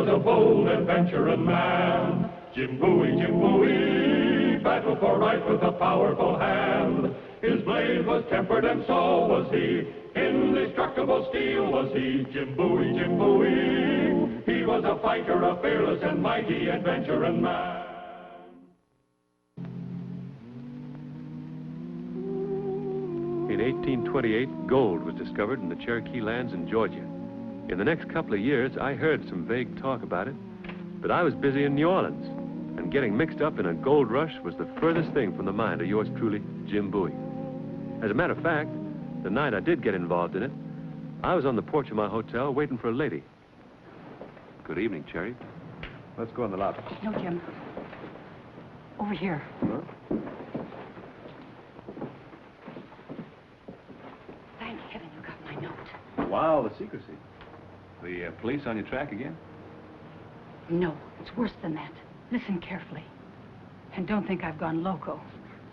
was a bold adventuring man. Jim Bowie, battled for right with a powerful hand. His blade was tempered and so was he. Indestructible steel was he. Jim Bowie, he was a fighter, a fearless and mighty adventuring man. In 1828, gold was discovered in the Cherokee lands in Georgia. In the next couple of years, I heard some vague talk about it, but I was busy in New Orleans, and getting mixed up in a gold rush was the furthest thing from the mind of yours truly, Jim Bowie. As a matter of fact, the night I did get involved in it, I was on the porch of my hotel waiting for a lady. Good evening, Cherry. Let's go in the lobby. No, Jim. Over here. Huh? Thank heaven you got my note. Wow, the secrecy. The police on your track again? No, it's worse than that. Listen carefully. And don't think I've gone loco.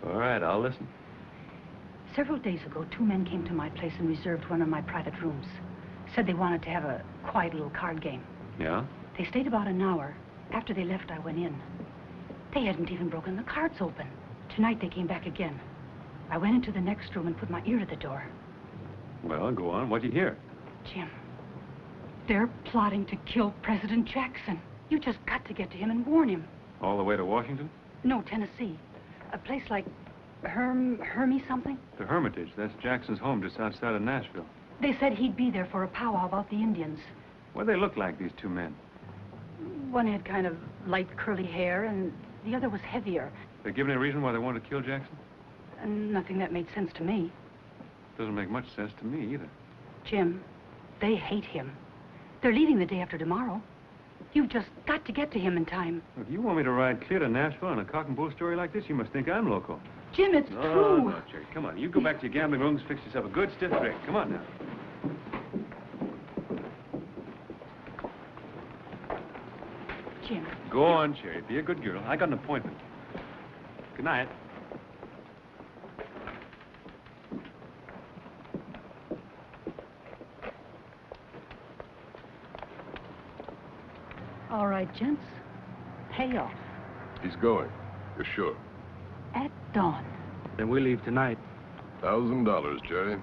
All right, I'll listen. Several days ago, 2 men came to my place and reserved one of my private rooms. Said they wanted to have a quiet little card game. Yeah? They stayed about an hour. After they left, I went in. They hadn't even broken the cards open. Tonight, they came back again. I went into the next room and put my ear to the door. Well, go on. What'd you hear? Jim, they're plotting to kill President Jackson. You just got to get to him and warn him. All the way to Washington? No, Tennessee. A place like Hermie something? The Hermitage. That's Jackson's home just outside of Nashville. They said he'd be there for a powwow about the Indians. What do they look like, these 2 men? One had kind of light curly hair, and the other was heavier. They give any reason why they wanted to kill Jackson? And nothing that made sense to me. Doesn't make much sense to me, either. Jim, they hate him. They're leaving the day after tomorrow. You've just got to get to him in time. Look, you want me to ride clear to Nashville on a cock and bull story like this? You must think I'm local. Jim, it's true. No, Cherry, come on. You go back to your gambling rooms, fix yourself a good stiff drink. Come on now. Jim. Go on, Cherry. Be a good girl. I got an appointment. Good night. All right, gents. Pay off. He's going. You're sure? At dawn. Then we leave tonight. $1,000, Jerry.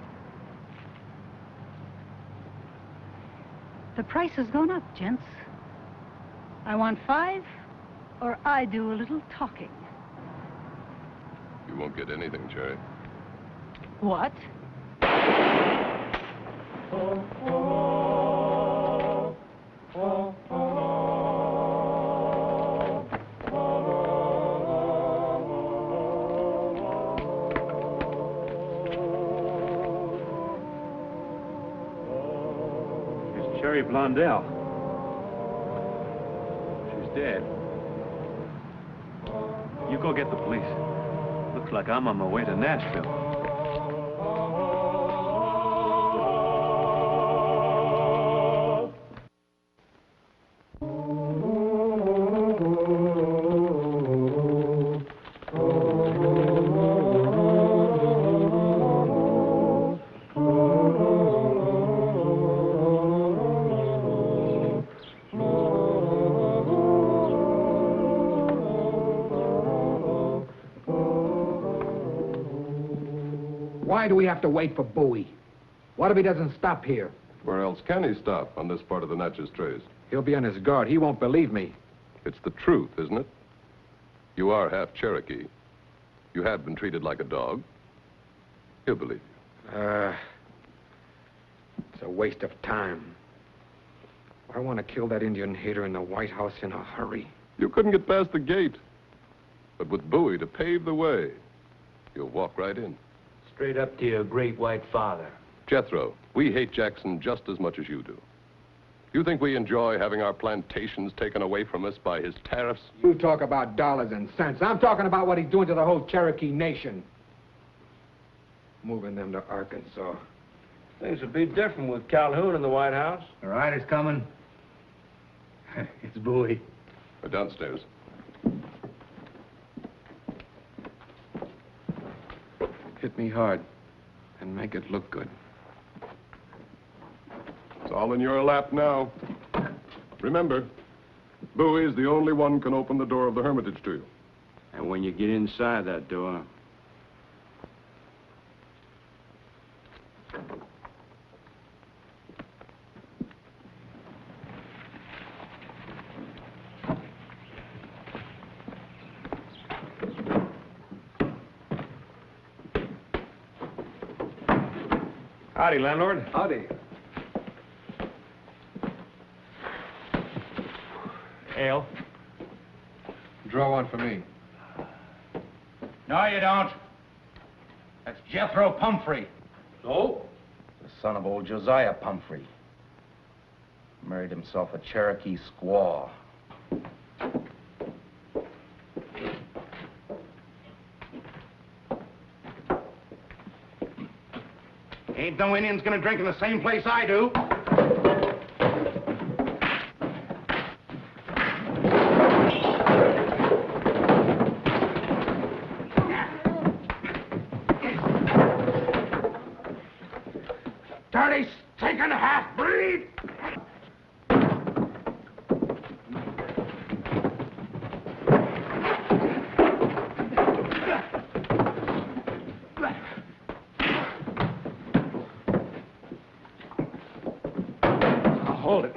The price has gone up, gents. I want 5, or I do a little talking. You won't get anything, Jerry. What? Cherry Blondell. She's dead. You go get the police. Looks like I'm on my way to Nashville. Why do we have to wait for Bowie? What if he doesn't stop here? Where else can he stop on this part of the Natchez Trace? He'll be on his guard. He won't believe me. It's the truth, isn't it? You are half Cherokee. You have been treated like a dog. He'll believe you. It's a waste of time. I want to kill that Indian hater in the White House in a hurry. You couldn't get past the gate. But with Bowie to pave the way, you'll walk right in. Straight up to your great white father. Jethro, we hate Jackson just as much as you do. You think we enjoy having our plantations taken away from us by his tariffs? You talk about dollars and cents. I'm talking about what he's doing to the whole Cherokee nation. Moving them to Arkansas. Things would be different with Calhoun in the White House. All right, it's coming. It's Bowie. Downstairs. Hit me hard and make it look good. It's all in your lap now. Remember, Bowie is the only one can open the door of the hermitage to you. And when you get inside that door... Howdy, landlord. Howdy. Ale. Draw one for me. No, you don't. That's Jethro Pumphrey. So? The son of old Josiah Pumphrey. Married himself a Cherokee squaw. Ain't no Indian's gonna drink in the same place I do. Dirty, stinking half-breed! Hold it.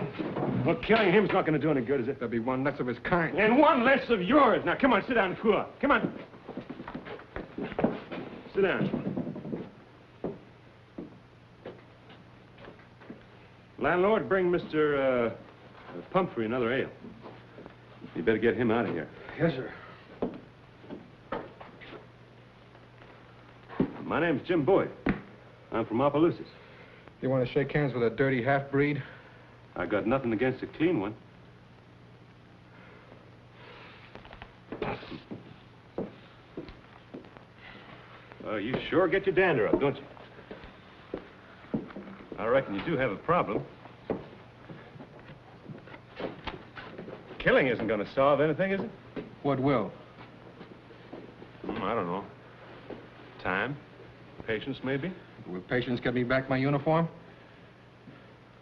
Well, killing him's not going to do any good, is it? There'll be one less of his kind. And one less of yours. Now, come on, sit down and cool up. Come on. Sit down. Landlord, bring Mr. Pumphrey another ale. You better get him out of here. Yes, sir. My name's Jim Bowie. I'm from Opelousas. You want to shake hands with a dirty half-breed? I got nothing against a clean one. You sure get your dander up, don't you? I reckon you do have a problem. Killing isn't going to solve anything, is it? What will? I don't know. Time? Patience, maybe? Will patience get me back my uniform?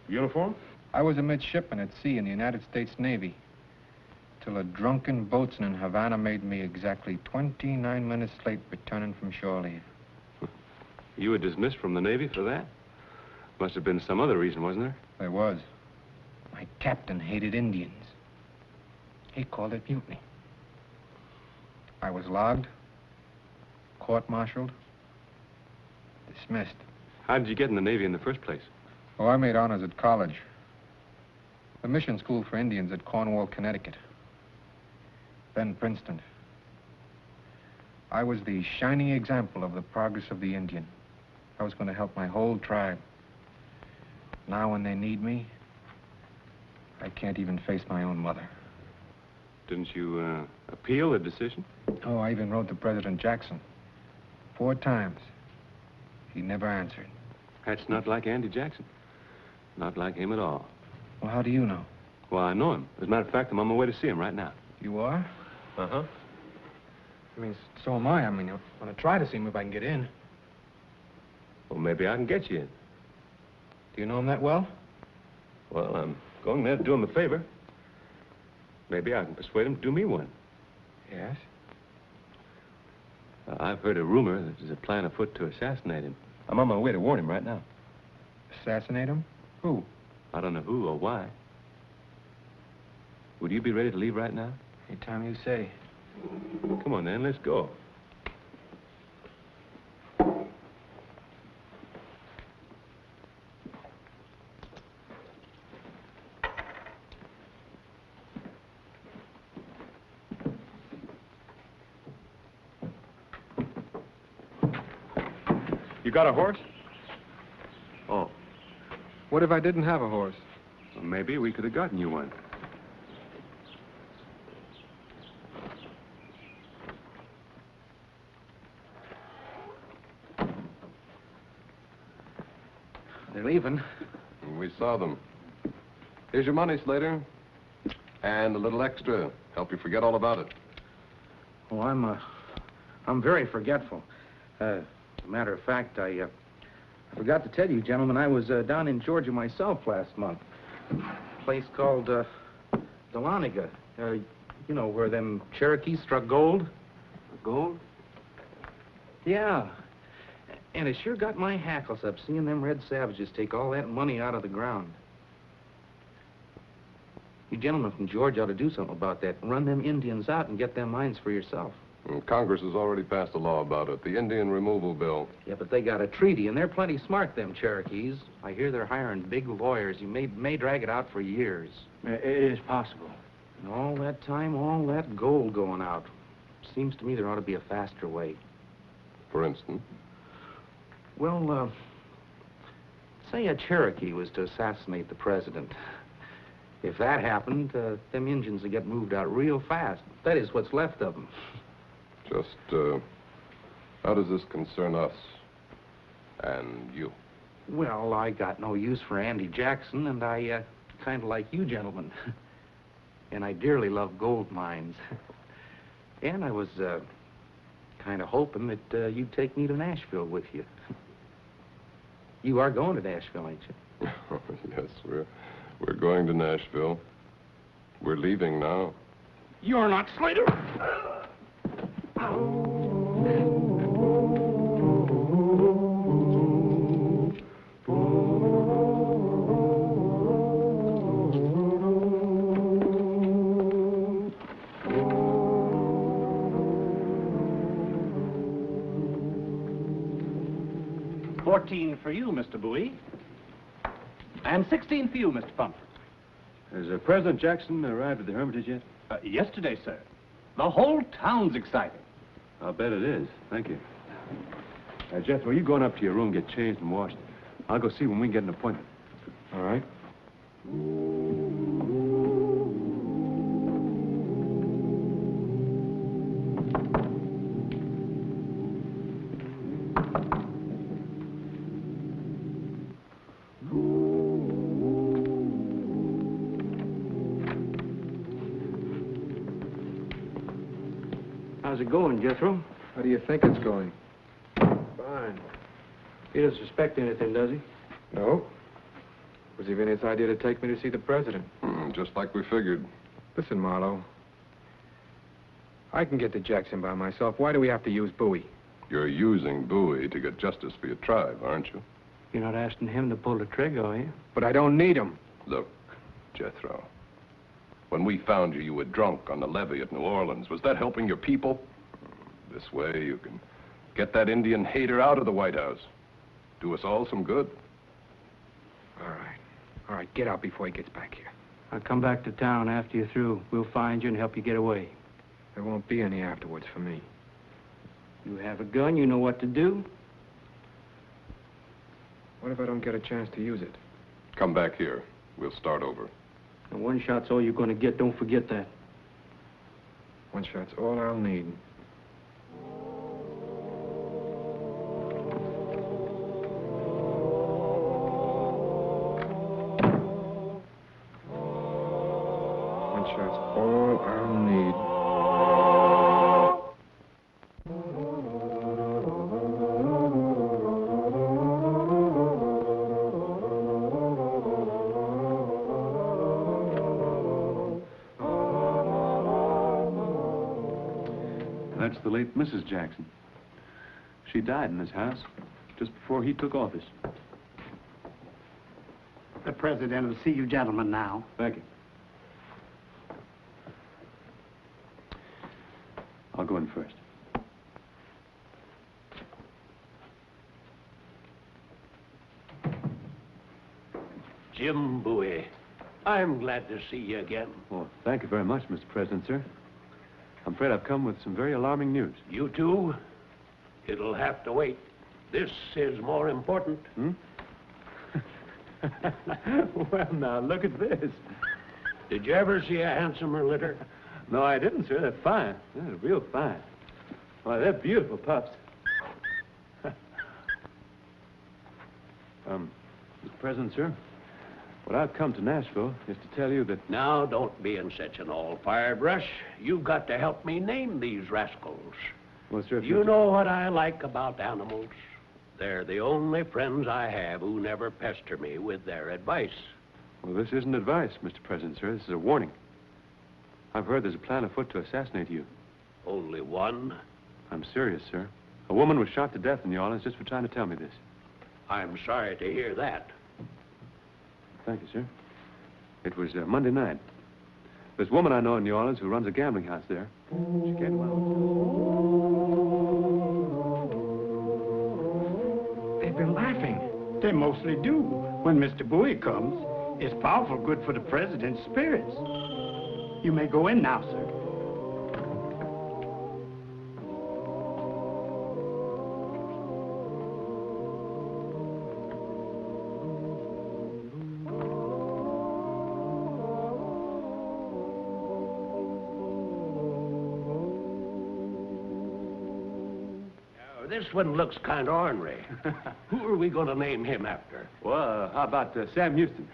Uniform? I was a midshipman at sea in the United States Navy, till a drunken boatswain in Havana made me exactly 29 minutes late returning from shore leave. You were dismissed from the Navy for that? Must have been some other reason, wasn't there? There was. My captain hated Indians. He called it mutiny. I was logged, court-martialed, dismissed. How did you get in the Navy in the first place? Oh, I made honors at college. The mission school for Indians at Cornwall, Connecticut. Then Princeton. I was the shining example of the progress of the Indian. I was going to help my whole tribe. Now when they need me, I can't even face my own mother. Didn't you appeal the decision? Oh, I even wrote to President Jackson 4 times. He never answered. That's not like Andy Jackson. Not like him at all. Well, how do you know? Well, I know him. As a matter of fact, I'm on my way to see him right now. You are? Uh-huh. I mean, so am I. I mean, I'm going to try to see him if I can get in. Well, maybe I can get you in. Do you know him that well? Well, I'm going there to do him a favor. Maybe I can persuade him to do me one. Yes? I've heard a rumor that there's a plan afoot to assassinate him. I'm on my way to warn him right now. Assassinate him? Who? I don't know who or why. Would you be ready to leave right now? Anytime you say. Come on, then, let's go. You got a horse? Oh. What if I didn't have a horse? Well, maybe we could have gotten you one. They're leaving. We saw them. Here's your money, Slater. And a little extra. Help you forget all about it. Oh, I'm very forgetful. As a matter of fact, I forgot to tell you, gentlemen, I was down in Georgia myself last month. A place called the Dahlonega. You know, where them Cherokees struck gold. Gold? Yeah. And it sure got my hackles up seeing them red savages take all that money out of the ground. You gentlemen from Georgia ought to do something about that. Run them Indians out and get them mines for yourself. Well, Congress has already passed a law about it, the Indian Removal Bill. Yeah, but they got a treaty, and they're plenty smart, them Cherokees. I hear they're hiring big lawyers. You may drag it out for years. It is possible. And all that time, all that gold going out. Seems to me there ought to be a faster way. For instance? Well, say a Cherokee was to assassinate the president. If that happened, them Indians would get moved out real fast. That is what's left of them. Just, how does this concern us and you? Well, I got no use for Andy Jackson, and I kind of like you gentlemen. And I dearly love gold mines. And I was kind of hoping that you'd take me to Nashville with you. You are going to Nashville, ain't you? Yes, we're going to Nashville. We're leaving now. You're not Slater! $14 for you, Mr. Bowie. And $16 for you, Mr. Pumper. Has President Jackson arrived at the Hermitage yet? Yesterday, sir. The whole town's excited. I'll bet it is. Thank you. Jethro, you going up to your room, get changed and washed. I'll go see when we can get an appointment. All right. How's it going, Jethro? How do you think it's going? Fine. He doesn't suspect anything, does he? No. It was even his idea to take me to see the president. Just like we figured. Listen, Marlowe. I can get to Jackson by myself. Why do we have to use Bowie? You're using Bowie to get justice for your tribe, aren't you? You're not asking him to pull the trigger, are you? But I don't need him. Look, Jethro. When we found you, you were drunk on the levee at New Orleans. Was that helping your people? This way, you can get that Indian hater out of the White House. Do us all some good. All right. All right, get out before he gets back here. I'll come back to town after you're through. We'll find you and help you get away. There won't be any afterwards for me. You have a gun, you know what to do. What if I don't get a chance to use it? Come back here. We'll start over. And one shot's all you're going to get. Don't forget that. One shot's all I'll need. One shot's all I'll need. That's the late Mrs. Jackson. She died in this house just before he took office. The president will see you gentlemen now. Thank you. I'll go in first. Jim Bowie, I'm glad to see you again. Well, thank you very much, Mr. President, sir. I'm afraid I've come with some very alarming news. You too? It'll have to wait. This is more important. Well, now, look at this. Did you ever see a handsomer litter? No, I didn't, sir. They're fine. They're real fine. Why, they're beautiful pups. Mr. President, sir, what I've come to Nashville is to tell you that... Now, don't be in such an all-fired rush. You've got to help me name these rascals. Well, sir, You know what I like about animals? They're the only friends I have who never pester me with their advice. Well, this isn't advice, Mr. President, sir. This is a warning. I've heard there's a plan afoot to assassinate you. Only one? I'm serious, sir. A woman was shot to death in New Orleans just for trying to tell me this. I'm sorry to hear that. Thank you, sir. It was Monday night. There's a woman I know in New Orleans who runs a gambling house there. She came along. They've been laughing. They mostly do. When Mr. Bowie comes, it's powerful good for the president's spirits. You may go in now, sir. This one looks kind of ornery. Who are we going to name him after? Well, how about Sam Houston?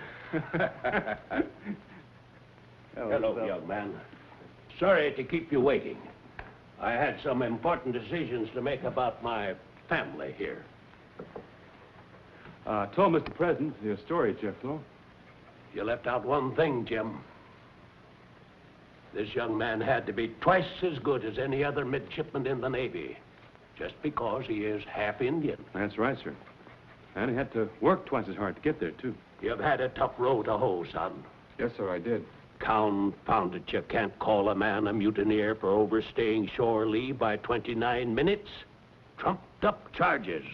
Hello, young man. Sorry to keep you waiting. I had some important decisions to make about my family here. Told Mr. President your story, Jethro. You left out one thing, Jim. This young man had to be twice as good as any other midshipman in the Navy, just because he is half Indian. That's right, sir. And he had to work twice as hard to get there, too. You've had a tough row to hoe, son. Yes, sir, I did. Confound it, you can't call a man a mutineer for overstaying shore leave by 29 minutes. Trumped up charges.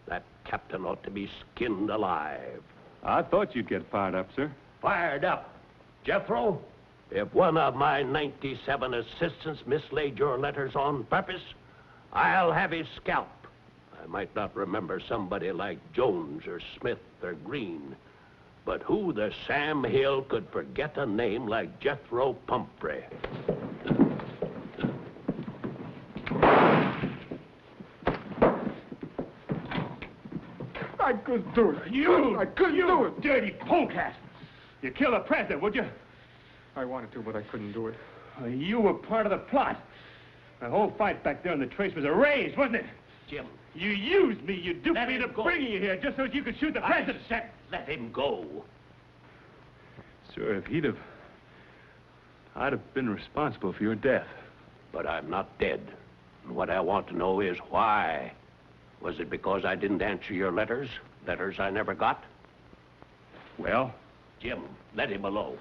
That captain ought to be skinned alive. I thought you'd get fired up, sir. Fired up? Jethro, if one of my 97 assistants mislaid your letters on purpose, I'll have his scalp. I might not remember somebody like Jones or Smith or Green, but who the Sam Hill could forget a name like Jethro Pumphrey? I couldn't do it. I couldn't do it. Dirty polecat. You kill the president, would you? I wanted to, but I couldn't do it. You were part of the plot. The whole fight back there on the trace was a raise, wasn't it? Jim. You used me. You duped Let me him to go. bring you here just so you could shoot the president. I said let him go. Sir, if I'd have been responsible for your death. But I'm not dead. And what I want to know is why. Was it because I didn't answer your letters? Letters I never got? Well? Jim, let him alone.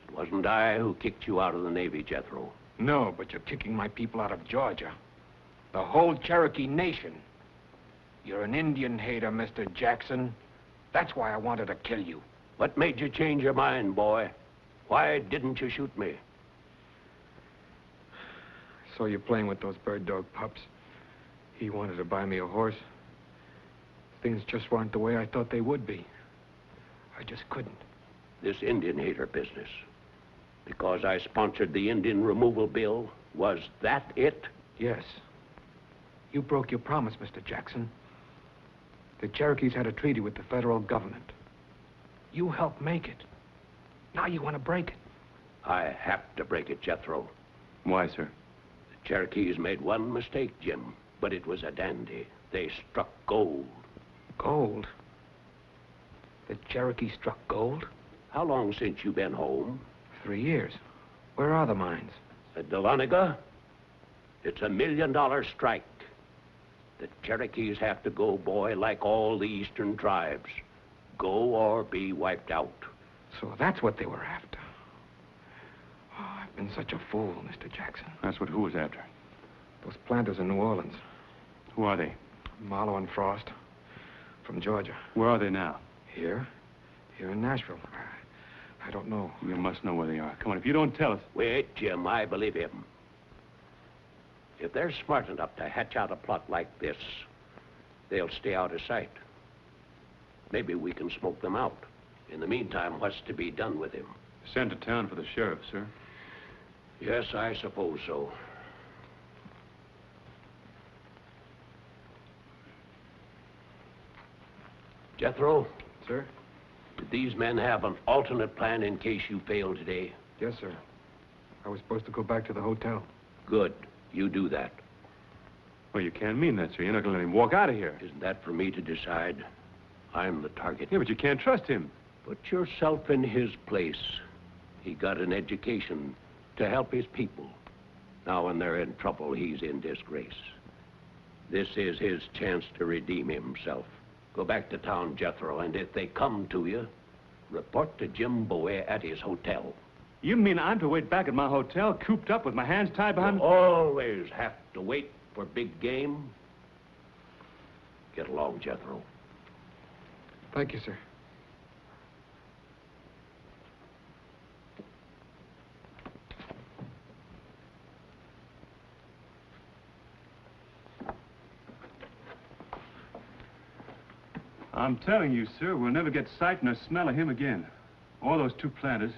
It wasn't I who kicked you out of the Navy, Jethro. No, but you're kicking my people out of Georgia. The whole Cherokee nation. You're an Indian hater, Mr. Jackson. That's why I wanted to kill you. What made you change your mind, boy? Why didn't you shoot me? I saw you playing with those bird dog pups. He wanted to buy me a horse. Things just weren't the way I thought they would be. I just couldn't. This Indian hater business. Because I sponsored the Indian removal bill, was that it? Yes. You broke your promise, Mr. Jackson. The Cherokees had a treaty with the federal government. You helped make it. Now you want to break it. I have to break it, Jethro. Why, sir? The Cherokees made one mistake, Jim, but it was a dandy. They struck gold. Gold? The Cherokee struck gold? How long since you been home? 3 years. Where are the mines? At Dahlonega? It's $1 million strike. The Cherokees have to go, boy, like all the eastern tribes. Go or be wiped out. So that's what they were after. Oh, I've been such a fool, Mr. Jackson. That's what who was after? Those planters in New Orleans. Who are they? Marlowe and Frost. From Georgia. Where are they now? Here in Nashville. I don't know. You must know where they are. Come on, if you don't tell us... Wait, Jim, I believe him. If they're smart enough to hatch out a plot like this, they'll stay out of sight. Maybe we can smoke them out. In the meantime, what's to be done with him? Sent to town for the sheriff, sir. Yes, I suppose so. Jethro? Sir? Did these men have an alternate plan in case you fail today? Yes, sir. I was supposed to go back to the hotel. Good. You do that. Well, you can't mean that, sir. You're not going to let him walk out of here. Isn't that for me to decide? I'm the target. Yeah, but you can't trust him. Put yourself in his place. He got an education to help his people. Now when they're in trouble, he's in disgrace. This is his chance to redeem himself. Go back to town, Jethro, and if they come to you, report to Jim Bowie at his hotel. You mean I'm to wait back at my hotel, cooped up with my hands tied behind... You always have to wait for big game. Get along, Jethro. Thank you, sir. I'm telling you, sir, we'll never get sight nor smell of him again. Or those two planters.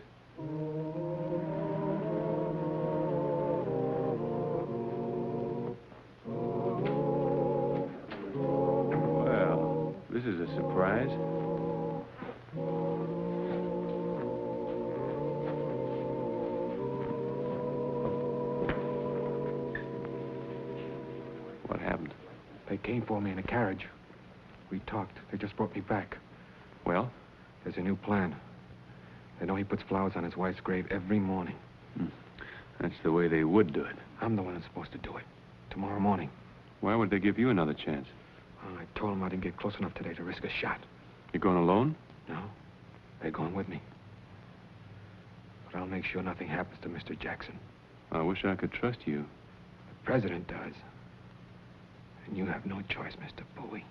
Well, this is a surprise. What happened? They came for me in a carriage. We talked. They just brought me back. Well? There's a new plan. They know he puts flowers on his wife's grave every morning. That's the way they would do it. I'm the one that's supposed to do it. Tomorrow morning. Why would they give you another chance? I told them I didn't get close enough today to risk a shot. You're going alone? No. They're going with me. But I'll make sure nothing happens to Mr. Jackson. I wish I could trust you. The president does. And you have no choice, Mr. Bowie.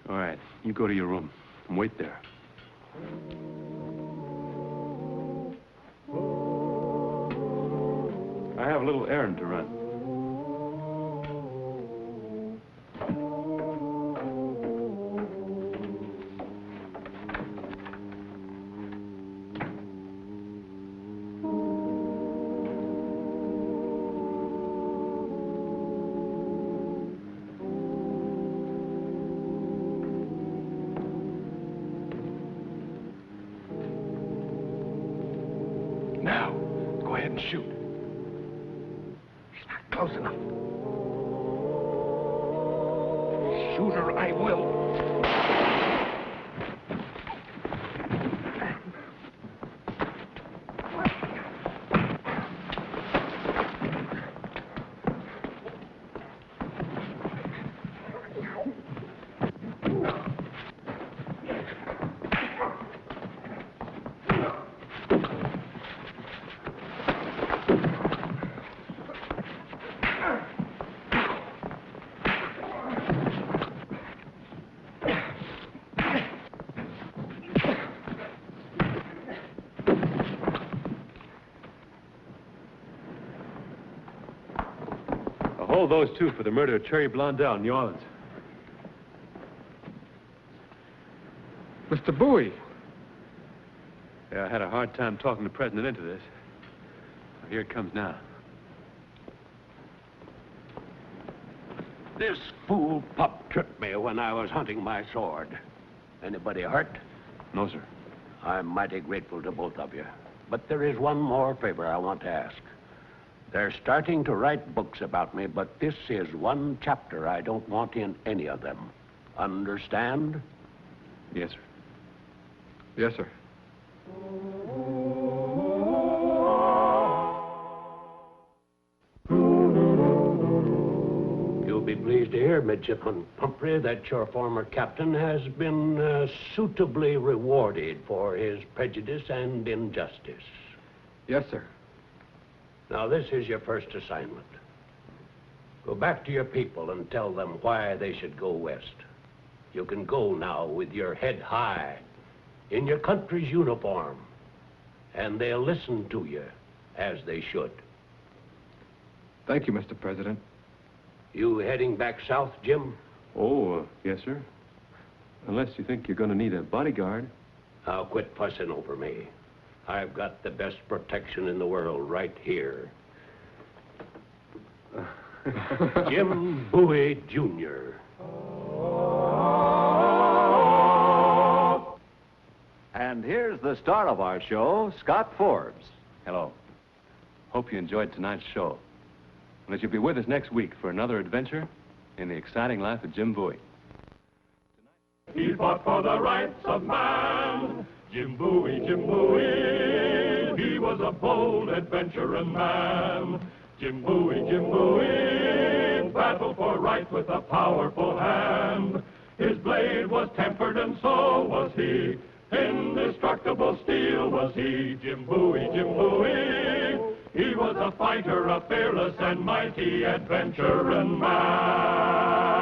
All right, you go to your room and wait there. I have a little errand to run. Now, go ahead and shoot. He's not close enough. Shoot her, I will. Hold those two for the murder of Cherry Blondell in New Orleans. Mr. Bowie. Yeah, I had a hard time talking the president into this. Well, here it comes now. This fool pup tripped me when I was hunting my sword. Anybody hurt? No, sir. I'm mighty grateful to both of you. But there is one more favor I want to ask. They're starting to write books about me, but this is one chapter I don't want in any of them. Understand? Yes, sir. Yes, sir. You'll be pleased to hear, Midshipman Pumphrey, that your former captain has been suitably rewarded for his prejudice and injustice. Yes, sir. Now, this is your first assignment. Go back to your people and tell them why they should go west. You can go now with your head high, in your country's uniform, and they'll listen to you as they should. Thank you, Mr. President. You heading back south, Jim? Oh, yes, sir. Unless you think you're going to need a bodyguard. Now, quit fussing over me. I've got the best protection in the world right here. Jim Bowie, Jr. And here's the star of our show, Scott Forbes. Hello. Hope you enjoyed tonight's show. And that you'll be with us next week for another adventure in the exciting life of Jim Bowie. He fought for the rights of man, Jim Bowie, he was a bold adventuring man. Jim Bowie, battled for right with a powerful hand. His blade was tempered and so was he. Indestructible steel was he. Jim Bowie, he was a fighter, a fearless and mighty adventuring man.